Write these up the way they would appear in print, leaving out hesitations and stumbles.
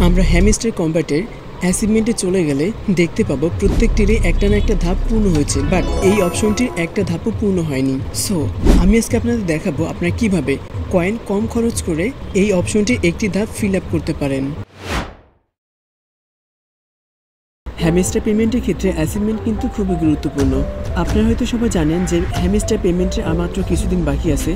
আমরা হ্যামস্টার কম্ব্যাটের অ্যাচিভমেন্টে চলে গেলে দেখতে পাবো প্রত্যেকটিরই একটা না একটা ধাপ পূর্ণ হয়েছে, বাট এই অপশনটির একটা ধাপও পূর্ণ হয়নি। সো আমি আজকে আপনাদের দেখাবো আপনারা কিভাবে কয়েন কম খরচ করে এই অপশনটির একটি ধাপ ফিল আপ করতে পারেন। হ্যামস্টার পেমেন্টের ক্ষেত্রে অ্যাচিভমেন্ট কিন্তু খুবই গুরুত্বপূর্ণ। আপনারা হয়তো সবাই জানেন যে হ্যামস্টার পেমেন্টের আর মাত্র কিছুদিন বাকি আছে।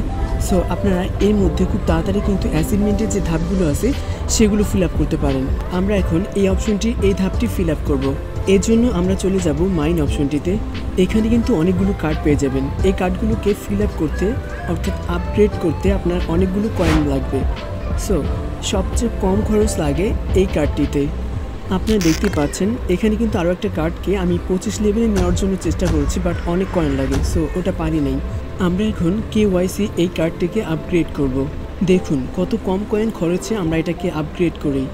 সো আপনারা এর মধ্যে খুব তাড়াতাড়ি কিন্তু অ্যাচিভমেন্টের যে ধাপগুলো আছে সেগুলো ফিল আপ করতে পারেন। আমরা এখন এই ধাপটি ফিল আপ করবো। এর জন্য আমরা চলে যাব মাইন অপশনটিতে। এখানে কিন্তু অনেকগুলো কার্ড পেয়ে যাবেন। এই কার্ডগুলোকে ফিল আপ করতে অর্থাৎ আপগ্রেড করতে আপনার অনেকগুলো কয়েন লাগবে। সো সবচেয়ে কম খরচ লাগে এই কার্ডটিতে। আপনারা দেখতে পাচ্ছেন এখানে কিন্তু আরও একটা কার্ডকে আমি 25 লেভেলে নেওয়ার জন্য চেষ্টা করেছি, বাট অনেক কয়েন লাগে, সো ওটা পারি নাই। আমরা এখন KYC এই কার্ডটিকে আপগ্রেড করব। দেখুন কত কম কয়েন খরচে আমরা এটাকে আপগ্রেড করি।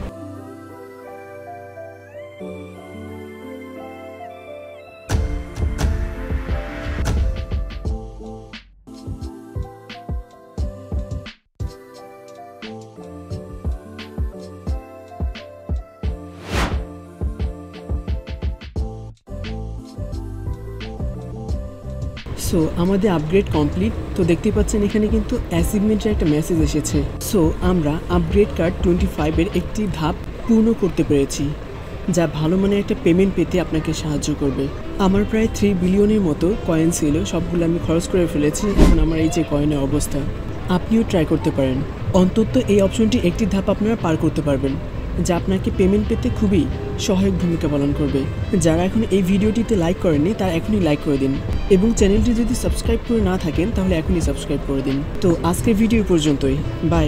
সো আমাদের আপগ্রেড কমপ্লিট। তো দেখতে পাচ্ছেন এখানে কিন্তু অ্যাচিভমেন্টের একটা মেসেজ এসেছে। সো আমরা আপগ্রেড কার্ড 25-এর একটি ধাপ পূর্ণ করতে পেরেছি, যা ভালো মানের একটা পেমেন্ট পেতে আপনাকে সাহায্য করবে। আমার প্রায় 3 বিলিয়নের মতো কয়েন ছিল, সবগুলো আমি খরচ করে ফেলেছি। এখন আমার এই যে কয়েনের অবস্থা, আপনিও ট্রাই করতে পারেন। অন্তত এই অপশনটি একটি ধাপ আপনারা পার করতে পারবেন, যা আপনাকে পেমেন্ট পেতে খুবই সহায়ক ভূমিকা পালন করবে। যারা এখন এই ভিডিওটিতে লাইক করেননি তারা এখনই লাইক করে দিন, এবং চ্যানেলটি যদি সাবস্ক্রাইব করে না থাকেন তাহলে এখনই সাবস্ক্রাইব করে দিন। তো আজকের ভিডিও পর্যন্তই, বাই।